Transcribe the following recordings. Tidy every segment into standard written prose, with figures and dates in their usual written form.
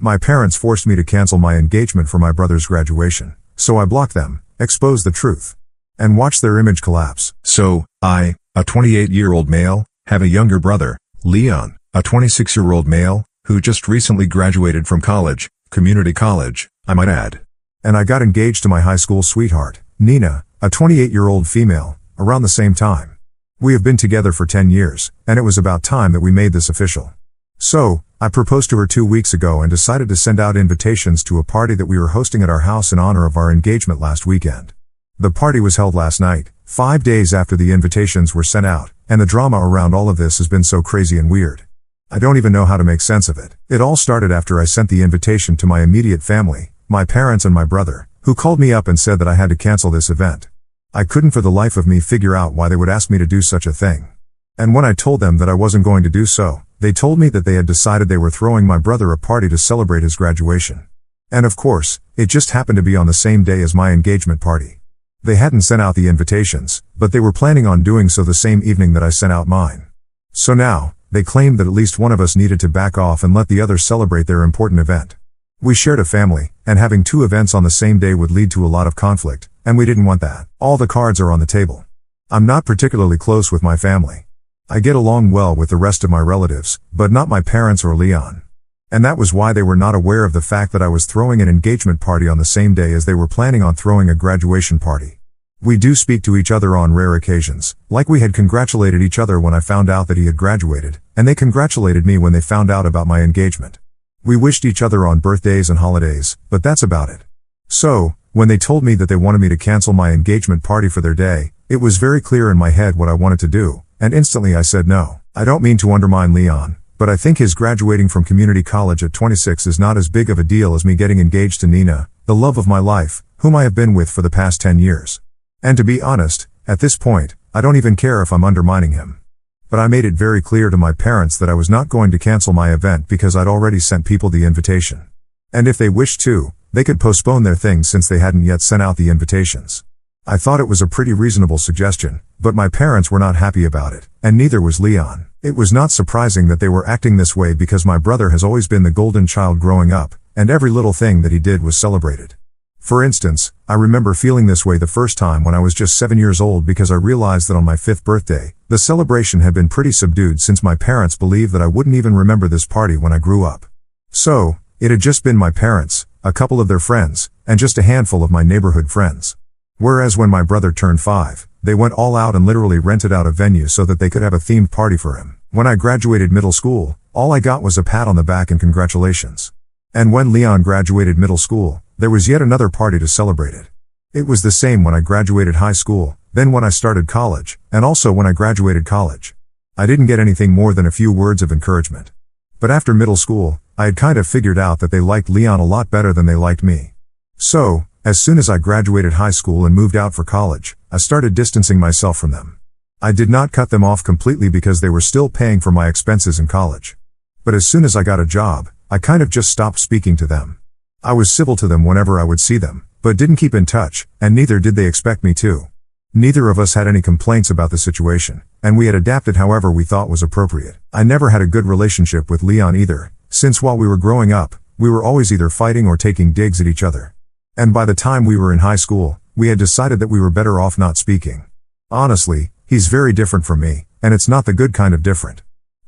My parents forced me to cancel my engagement for my brother's graduation, so I blocked them, exposed the truth, and watched their image collapse. So, I, a 28-year-old male, have a younger brother, Leon, a 26-year-old male, who just recently graduated from college, community college, I might add. And I got engaged to my high school sweetheart, Nina, a 28-year-old female, around the same time. We have been together for 10 years, and it was about time that we made this official. So, I proposed to her 2 weeks ago and decided to send out invitations to a party that we were hosting at our house in honor of our engagement last weekend. The party was held last night, 5 days after the invitations were sent out, and the drama around all of this has been so crazy and weird. I don't even know how to make sense of it. It all started after I sent the invitation to my immediate family, my parents and my brother, who called me up and said that I had to cancel this event. I couldn't for the life of me figure out why they would ask me to do such a thing. And when I told them that I wasn't going to do so, they told me that they had decided they were throwing my brother a party to celebrate his graduation. And of course, it just happened to be on the same day as my engagement party. They hadn't sent out the invitations, but they were planning on doing so the same evening that I sent out mine. So now, they claimed that at least one of us needed to back off and let the other celebrate their important event. We shared a family, and having 2 events on the same day would lead to a lot of conflict, and we didn't want that. All the cards are on the table. I'm not particularly close with my family. I get along well with the rest of my relatives, but not my parents or Leon. And that was why they were not aware of the fact that I was throwing an engagement party on the same day as they were planning on throwing a graduation party. We do speak to each other on rare occasions, like we had congratulated each other when I found out that he had graduated, and they congratulated me when they found out about my engagement. We wished each other on birthdays and holidays, but that's about it. So, when they told me that they wanted me to cancel my engagement party for their day, it was very clear in my head what I wanted to do, and instantly I said no. I don't mean to undermine Leon, but I think his graduating from community college at 26 is not as big of a deal as me getting engaged to Nina, the love of my life, whom I have been with for the past 10 years. And to be honest, at this point, I don't even care if I'm undermining him. But I made it very clear to my parents that I was not going to cancel my event because I'd already sent people the invitation. And if they wished to, they could postpone their things since they hadn't yet sent out the invitations. I thought it was a pretty reasonable suggestion, but my parents were not happy about it, and neither was Leon. It was not surprising that they were acting this way because my brother has always been the golden child growing up, and every little thing that he did was celebrated. For instance, I remember feeling this way the first time when I was just 7 years old because I realized that on my 5th birthday, the celebration had been pretty subdued since my parents believed that I wouldn't even remember this party when I grew up. So, it had just been my parents, a couple of their friends, and just a handful of my neighborhood friends. Whereas when my brother turned 5, they went all out and literally rented out a venue so that they could have a themed party for him. When I graduated middle school, all I got was a pat on the back and congratulations. And when Leon graduated middle school, there was yet another party to celebrate it. It was the same when I graduated high school, then when I started college, and also when I graduated college. I didn't get anything more than a few words of encouragement. But after middle school, I had kind of figured out that they liked Leon a lot better than they liked me. So, as soon as I graduated high school and moved out for college, I started distancing myself from them. I did not cut them off completely because they were still paying for my expenses in college. But as soon as I got a job, I kind of just stopped speaking to them. I was civil to them whenever I would see them, but didn't keep in touch, and neither did they expect me to. Neither of us had any complaints about the situation, and we had adapted however we thought was appropriate. I never had a good relationship with Leon either, since while we were growing up, we were always either fighting or taking digs at each other. And by the time we were in high school, we had decided that we were better off not speaking. Honestly, he's very different from me, and it's not the good kind of different.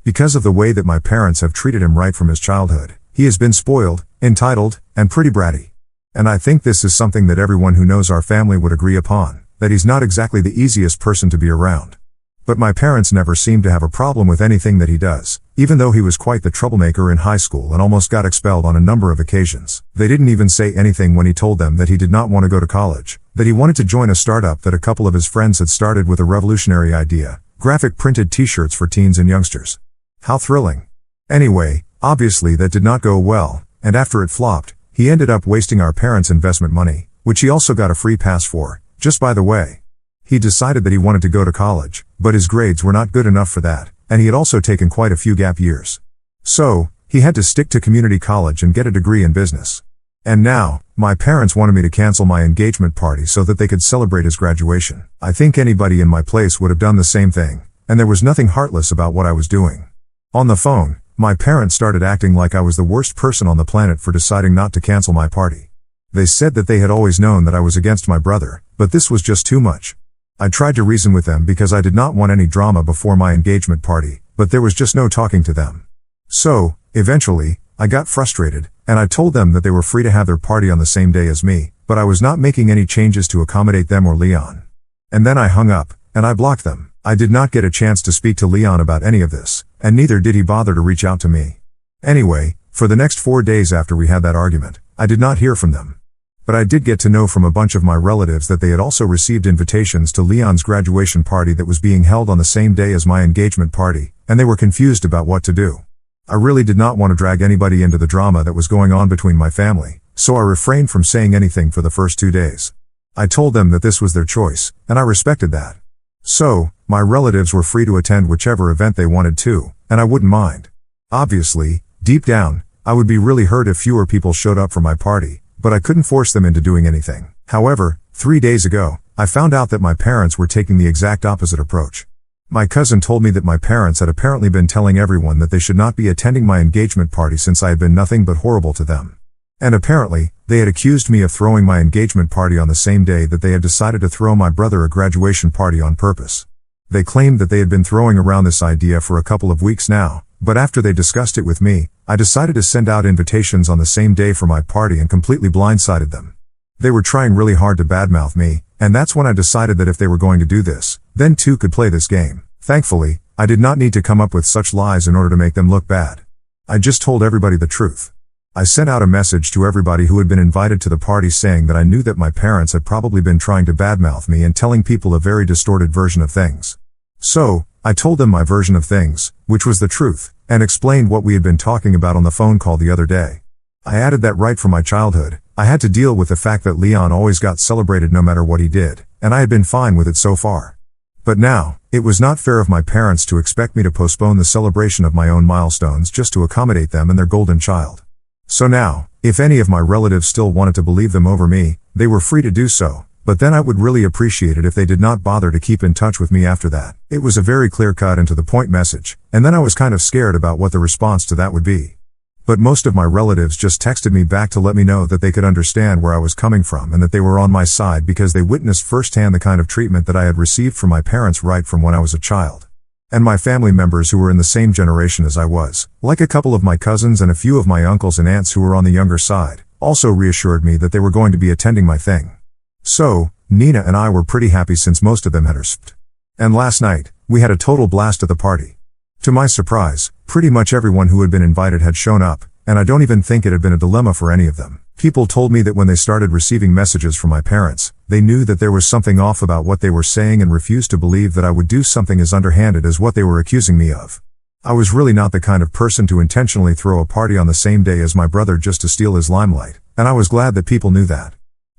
Because of the way that my parents have treated him right from his childhood, he has been spoiled, entitled, and pretty bratty. And I think this is something that everyone who knows our family would agree upon, that he's not exactly the easiest person to be around. But my parents never seem to have a problem with anything that he does, even though he was quite the troublemaker in high school and almost got expelled on a number of occasions. They didn't even say anything when he told them that he did not want to go to college, that he wanted to join a startup that a couple of his friends had started with a revolutionary idea, graphic printed t-shirts for teens and youngsters. How thrilling. Anyway, obviously that did not go well, and after it flopped, he ended up wasting our parents' investment money, which he also got a free pass for, just by the way. He decided that he wanted to go to college, but his grades were not good enough for that, and he had also taken quite a few gap years. So, he had to stick to community college and get a degree in business. And now, my parents wanted me to cancel my engagement party so that they could celebrate his graduation. I think anybody in my place would have done the same thing, and there was nothing heartless about what I was doing. On the phone, my parents started acting like I was the worst person on the planet for deciding not to cancel my party. They said that they had always known that I was against my brother, but this was just too much. I tried to reason with them because I did not want any drama before my engagement party, but there was just no talking to them. So, eventually, I got frustrated, and I told them that they were free to have their party on the same day as me, but I was not making any changes to accommodate them or Leon. And then I hung up, and I blocked them. I did not get a chance to speak to Leon about any of this, and neither did he bother to reach out to me. Anyway, for the next 4 days after we had that argument, I did not hear from them. But I did get to know from a bunch of my relatives that they had also received invitations to Leon's graduation party that was being held on the same day as my engagement party, and they were confused about what to do. I really did not want to drag anybody into the drama that was going on between my family, so I refrained from saying anything for the first 2 days. I told them that this was their choice, and I respected that. So, my relatives were free to attend whichever event they wanted to, and I wouldn't mind. Obviously, deep down, I would be really hurt if fewer people showed up for my party, but I couldn't force them into doing anything. However, 3 days ago, I found out that my parents were taking the exact opposite approach. My cousin told me that my parents had apparently been telling everyone that they should not be attending my engagement party since I had been nothing but horrible to them. And apparently, they had accused me of throwing my engagement party on the same day that they had decided to throw my brother a graduation party on purpose. They claimed that they had been throwing around this idea for a couple of weeks now, but after they discussed it with me, I decided to send out invitations on the same day for my party and completely blindsided them. They were trying really hard to badmouth me, and that's when I decided that if they were going to do this, then two could play this game. Thankfully, I did not need to come up with such lies in order to make them look bad. I just told everybody the truth. I sent out a message to everybody who had been invited to the party saying that I knew that my parents had probably been trying to badmouth me and telling people a very distorted version of things. So, I told them my version of things, which was the truth, and explained what we had been talking about on the phone call the other day. I added that right from my childhood, I had to deal with the fact that Leon always got celebrated no matter what he did, and I had been fine with it so far. But now, it was not fair of my parents to expect me to postpone the celebration of my own milestones just to accommodate them and their golden child. So now, if any of my relatives still wanted to believe them over me, they were free to do so, but then I would really appreciate it if they did not bother to keep in touch with me after that. It was a very clear-cut and to-the-point message, and then I was kind of scared about what the response to that would be. But most of my relatives just texted me back to let me know that they could understand where I was coming from and that they were on my side because they witnessed firsthand the kind of treatment that I had received from my parents right from when I was a child. And my family members who were in the same generation as I was, like a couple of my cousins and a few of my uncles and aunts who were on the younger side, also reassured me that they were going to be attending my thing. So, Nina and I were pretty happy since most of them had RSVP'd. And last night, we had a total blast at the party. To my surprise, pretty much everyone who had been invited had shown up, and I don't even think it had been a dilemma for any of them. People told me that when they started receiving messages from my parents, they knew that there was something off about what they were saying and refused to believe that I would do something as underhanded as what they were accusing me of. I was really not the kind of person to intentionally throw a party on the same day as my brother just to steal his limelight, and I was glad that people knew that.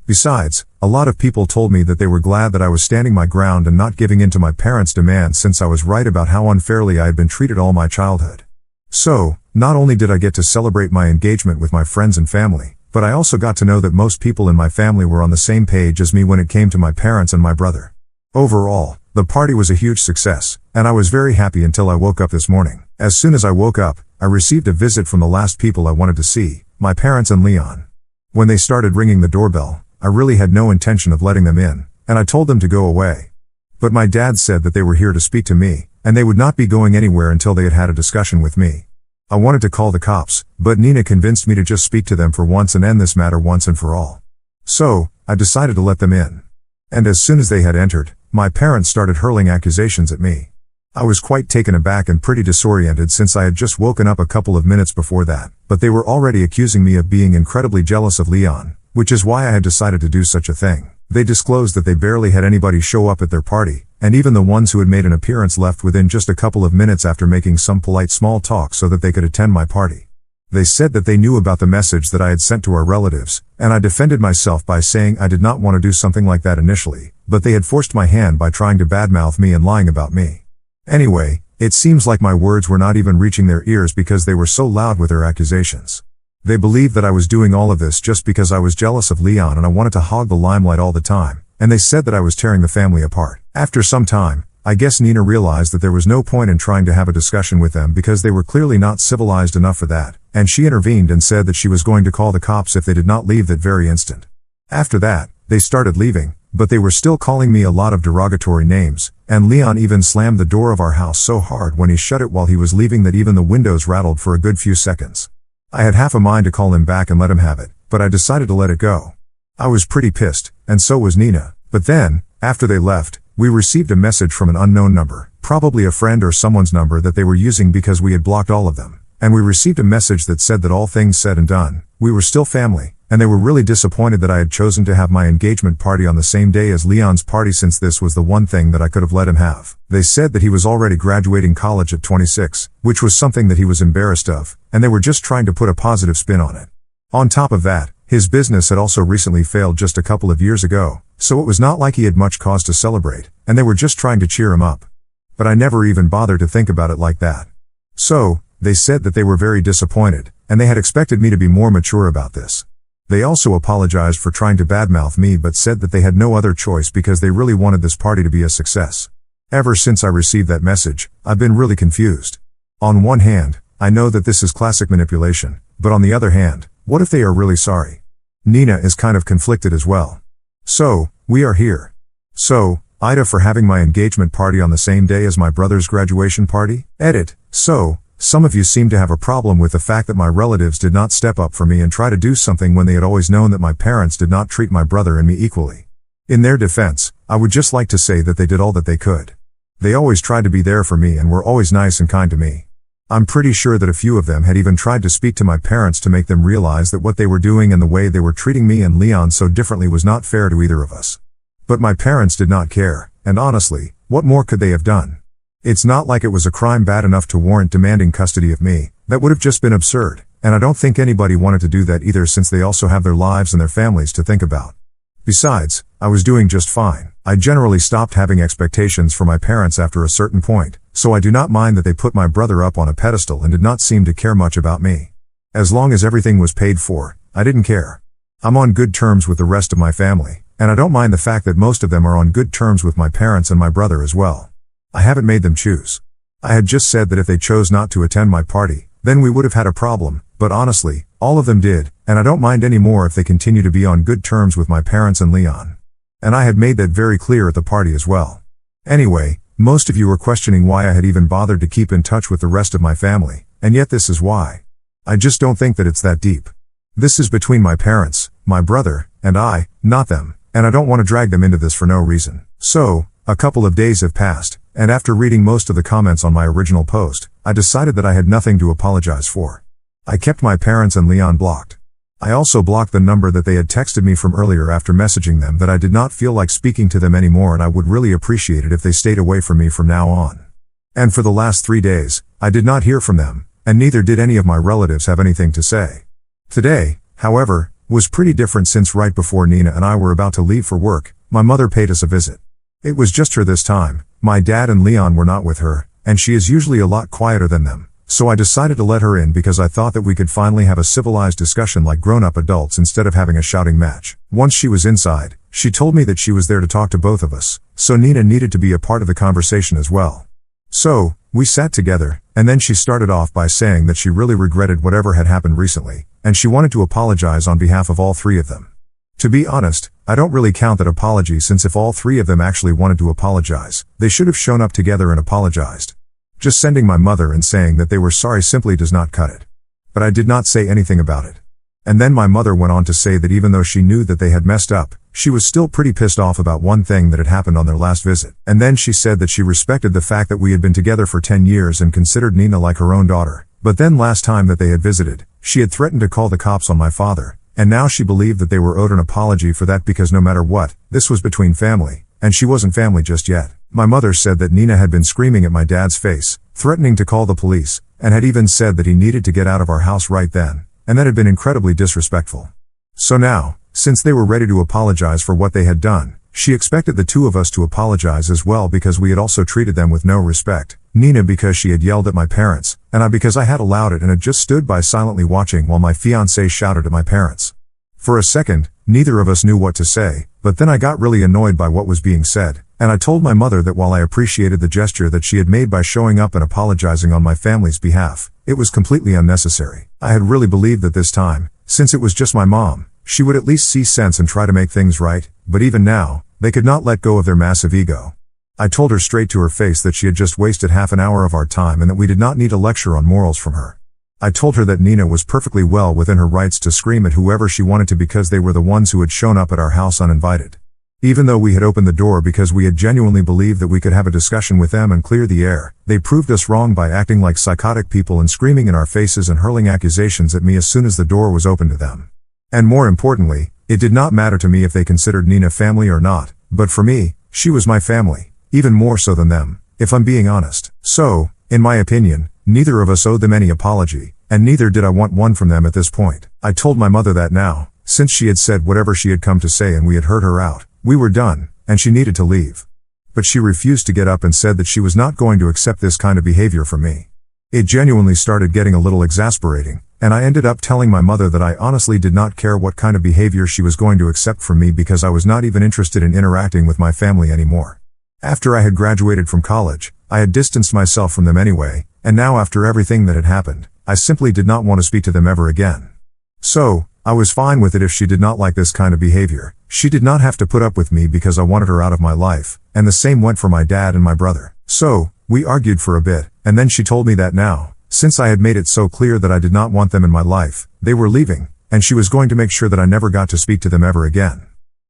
Besides, a lot of people told me that they were glad that I was standing my ground and not giving in to my parents' demands since I was right about how unfairly I had been treated all my childhood. So, not only did I get to celebrate my engagement with my friends and family, but I also got to know that most people in my family were on the same page as me when it came to my parents and my brother. Overall, the party was a huge success, and I was very happy until I woke up this morning. As soon as I woke up, I received a visit from the last people I wanted to see, my parents and Leon. When they started ringing the doorbell, I really had no intention of letting them in, and I told them to go away. But my dad said that they were here to speak to me, and they would not be going anywhere until they had had a discussion with me. I wanted to call the cops, but Nina convinced me to just speak to them for once and end this matter once and for all. So, I decided to let them in. And as soon as they had entered, my parents started hurling accusations at me. I was quite taken aback and pretty disoriented since I had just woken up a couple of minutes before that, but they were already accusing me of being incredibly jealous of Leon, which is why I had decided to do such a thing. They disclosed that they barely had anybody show up at their party, and even the ones who had made an appearance left within just a couple of minutes after making some polite small talk so that they could attend my party. They said that they knew about the message that I had sent to our relatives, and I defended myself by saying I did not want to do something like that initially, but they had forced my hand by trying to badmouth me and lying about me. Anyway, it seems like my words were not even reaching their ears because they were so loud with their accusations. They believed that I was doing all of this just because I was jealous of Leon and I wanted to hog the limelight all the time, and they said that I was tearing the family apart. After some time, I guess Nina realized that there was no point in trying to have a discussion with them because they were clearly not civilized enough for that, and she intervened and said that she was going to call the cops if they did not leave that very instant. After that, they started leaving, but they were still calling me a lot of derogatory names, and Leon even slammed the door of our house so hard when he shut it while he was leaving that even the windows rattled for a good few seconds. I had half a mind to call him back and let him have it, but I decided to let it go. I was pretty pissed, and so was Nina. But then, after they left, we received a message from an unknown number, probably a friend or someone's number that they were using because we had blocked all of them. And we received a message that said that all things said and done, we were still family, and they were really disappointed that I had chosen to have my engagement party on the same day as Leon's party since this was the one thing that I could have let him have. They said that he was already graduating college at 26, which was something that he was embarrassed of, and they were just trying to put a positive spin on it. On top of that, his business had also recently failed just a couple of years ago, so it was not like he had much cause to celebrate, and they were just trying to cheer him up. But I never even bothered to think about it like that. So, they said that they were very disappointed, and they had expected me to be more mature about this. They also apologized for trying to badmouth me but said that they had no other choice because they really wanted this party to be a success. Ever since I received that message, I've been really confused. On one hand, I know that this is classic manipulation, but on the other hand, what if they are really sorry? Nina is kind of conflicted as well. So, we are here. So, Ida for having my engagement party on the same day as my brother's graduation party? Edit. So, some of you seem to have a problem with the fact that my relatives did not step up for me and try to do something when they had always known that my parents did not treat my brother and me equally. In their defense, I would just like to say that they did all that they could. They always tried to be there for me and were always nice and kind to me. I'm pretty sure that a few of them had even tried to speak to my parents to make them realize that what they were doing and the way they were treating me and Leon so differently was not fair to either of us. But my parents did not care, and honestly, what more could they have done? It's not like it was a crime bad enough to warrant demanding custody of me. That would have just been absurd, and I don't think anybody wanted to do that either since they also have their lives and their families to think about. Besides, I was doing just fine. I generally stopped having expectations for my parents after a certain point, so I do not mind that they put my brother up on a pedestal and did not seem to care much about me. As long as everything was paid for, I didn't care. I'm on good terms with the rest of my family, and I don't mind the fact that most of them are on good terms with my parents and my brother as well. I haven't made them choose. I had just said that if they chose not to attend my party, then we would have had a problem, but honestly, all of them did, and I don't mind anymore if they continue to be on good terms with my parents and Leon. And I had made that very clear at the party as well. Anyway, most of you were questioning why I had even bothered to keep in touch with the rest of my family, and yet this is why. I just don't think that it's that deep. This is between my parents, my brother, and I, not them, and I don't want to drag them into this for no reason. So, a couple of days have passed, and after reading most of the comments on my original post, I decided that I had nothing to apologize for. I kept my parents and Leon blocked. I also blocked the number that they had texted me from earlier after messaging them that I did not feel like speaking to them anymore and I would really appreciate it if they stayed away from me from now on. And for the last 3 days, I did not hear from them, and neither did any of my relatives have anything to say. Today, however, was pretty different since right before Nina and I were about to leave for work, my mother paid us a visit. It was just her this time. My dad and Leon were not with her, and she is usually a lot quieter than them. So I decided to let her in because I thought that we could finally have a civilized discussion like grown-up adults instead of having a shouting match. Once she was inside, she told me that she was there to talk to both of us, so Nina needed to be a part of the conversation as well. So, we sat together, and then she started off by saying that she really regretted whatever had happened recently, and she wanted to apologize on behalf of all three of them. To be honest, I don't really count that apology since if all three of them actually wanted to apologize, they should have shown up together and apologized. Just sending my mother and saying that they were sorry simply does not cut it. But I did not say anything about it. And then my mother went on to say that even though she knew that they had messed up, she was still pretty pissed off about one thing that had happened on their last visit. And then she said that she respected the fact that we had been together for 10 years and considered Nina like her own daughter. But then last time that they had visited, she had threatened to call the cops on my father, and now she believed that they were owed an apology for that because no matter what, this was between family, and she wasn't family just yet. My mother said that Nina had been screaming at my dad's face, threatening to call the police, and had even said that he needed to get out of our house right then, and that had been incredibly disrespectful. So now, since they were ready to apologize for what they had done, she expected the two of us to apologize as well because we had also treated them with no respect. Nina because she had yelled at my parents, and I because I had allowed it and had just stood by silently watching while my fiancé shouted at my parents. For a second, neither of us knew what to say, but then I got really annoyed by what was being said, and I told my mother that while I appreciated the gesture that she had made by showing up and apologizing on my family's behalf, it was completely unnecessary. I had really believed that this time, since it was just my mom, she would at least see sense and try to make things right, but even now, they could not let go of their massive ego. I told her straight to her face that she had just wasted half an hour of our time and that we did not need a lecture on morals from her. I told her that Nina was perfectly well within her rights to scream at whoever she wanted to because they were the ones who had shown up at our house uninvited. Even though we had opened the door because we had genuinely believed that we could have a discussion with them and clear the air, they proved us wrong by acting like psychotic people and screaming in our faces and hurling accusations at me as soon as the door was opened to them. And more importantly, it did not matter to me if they considered Nina family or not, but for me, she was my family. Even more so than them, if I'm being honest. So, in my opinion, neither of us owed them any apology, and neither did I want one from them at this point. I told my mother that now, since she had said whatever she had come to say and we had heard her out, we were done, and she needed to leave. But she refused to get up and said that she was not going to accept this kind of behavior from me. It genuinely started getting a little exasperating, and I ended up telling my mother that I honestly did not care what kind of behavior she was going to accept from me because I was not even interested in interacting with my family anymore. After I had graduated from college, I had distanced myself from them anyway, and now after everything that had happened, I simply did not want to speak to them ever again. So, I was fine with it if she did not like this kind of behavior. She did not have to put up with me because I wanted her out of my life, and the same went for my dad and my brother. So, we argued for a bit, and then she told me that now, since I had made it so clear that I did not want them in my life, they were leaving, and she was going to make sure that I never got to speak to them ever again.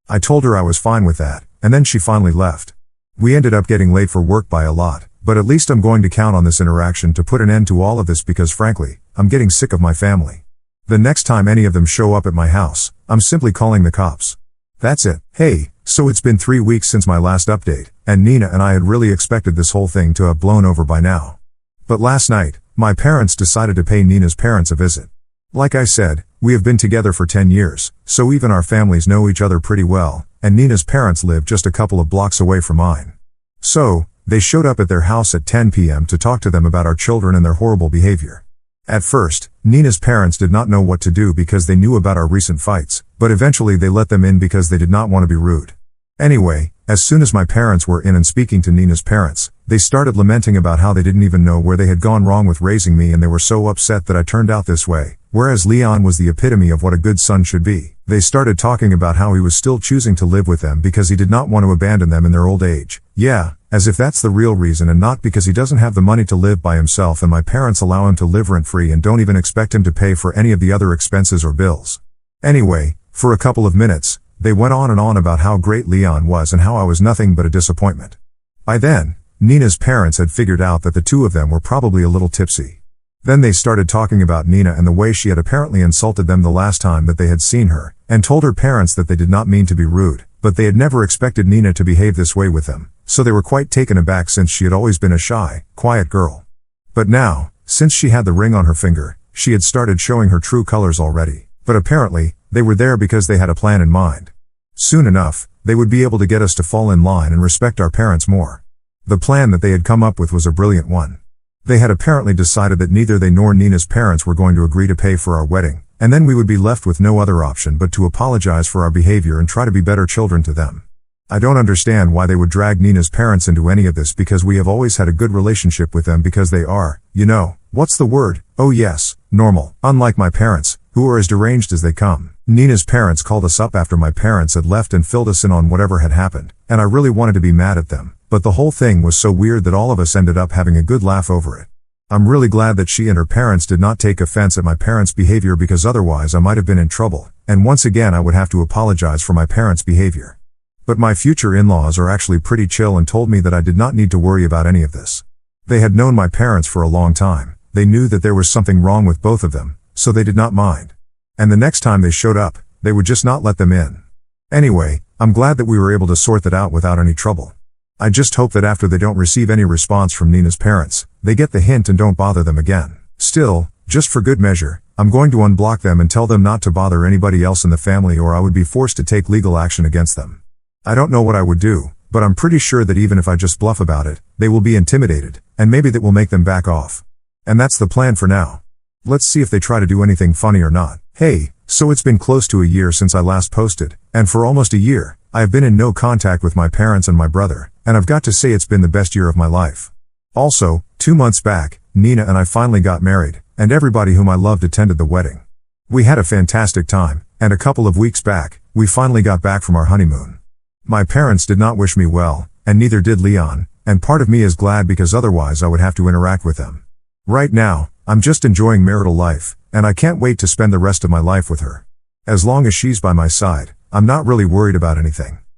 I told her I was fine with that, and then she finally left. We ended up getting late for work by a lot, but at least I'm going to count on this interaction to put an end to all of this because frankly, I'm getting sick of my family. The next time any of them show up at my house, I'm simply calling the cops. That's it. Hey, so it's been 3 weeks since my last update, and Nina and I had really expected this whole thing to have blown over by now. But last night, my parents decided to pay Nina's parents a visit. Like I said, we have been together for 10 years, so even our families know each other pretty well, and Nina's parents live just a couple of blocks away from mine. So, they showed up at their house at 10 p.m. to talk to them about our children and their horrible behavior. At first, Nina's parents did not know what to do because they knew about our recent fights, but eventually they let them in because they did not want to be rude. Anyway, as soon as my parents were in and speaking to Nina's parents, they started lamenting about how they didn't even know where they had gone wrong with raising me and they were so upset that I turned out this way, whereas Leon was the epitome of what a good son should be. They started talking about how he was still choosing to live with them because he did not want to abandon them in their old age. Yeah, as if that's the real reason and not because he doesn't have the money to live by himself and my parents allow him to live rent-free and don't even expect him to pay for any of the other expenses or bills. Anyway, for a couple of minutes, they went on and on about how great Leon was and how I was nothing but a disappointment. By then, Nina's parents had figured out that the two of them were probably a little tipsy. Then they started talking about Nina and the way she had apparently insulted them the last time that they had seen her, and told her parents that they did not mean to be rude, but they had never expected Nina to behave this way with them, so they were quite taken aback since she had always been a shy, quiet girl. But now, since she had the ring on her finger, she had started showing her true colors already. But apparently, they were there because they had a plan in mind. Soon enough, they would be able to get us to fall in line and respect our parents more. The plan that they had come up with was a brilliant one. They had apparently decided that neither they nor Nina's parents were going to agree to pay for our wedding, and then we would be left with no other option but to apologize for our behavior and try to be better children to them. I don't understand why they would drag Nina's parents into any of this because we have always had a good relationship with them because they are, what's the word? Oh yes, normal. Unlike my parents, who are as deranged as they come. Nina's parents called us up after my parents had left and filled us in on whatever had happened, and I really wanted to be mad at them, but the whole thing was so weird that all of us ended up having a good laugh over it. I'm really glad that she and her parents did not take offense at my parents' behavior because otherwise I might have been in trouble, and once again I would have to apologize for my parents' behavior. But my future in-laws are actually pretty chill and told me that I did not need to worry about any of this. They had known my parents for a long time. They knew that there was something wrong with both of them, so they did not mind. And the next time they showed up, they would just not let them in. Anyway, I'm glad that we were able to sort that out without any trouble. I just hope that after they don't receive any response from Nina's parents, they get the hint and don't bother them again. Still, just for good measure, I'm going to unblock them and tell them not to bother anybody else in the family or I would be forced to take legal action against them. I don't know what I would do, but I'm pretty sure that even if I just bluff about it, they will be intimidated, and maybe that will make them back off. And that's the plan for now. Let's see if they try to do anything funny or not. Hey, so it's been close to a year since I last posted, and for almost a year, I have been in no contact with my parents and my brother, and I've got to say it's been the best year of my life. Also, 2 months back, Nina and I finally got married, and everybody whom I loved attended the wedding. We had a fantastic time, and a couple of weeks back, we finally got back from our honeymoon. My parents did not wish me well, and neither did Leon, and part of me is glad because otherwise I would have to interact with them. Right now, I'm just enjoying marital life, and I can't wait to spend the rest of my life with her. As long as she's by my side, I'm not really worried about anything.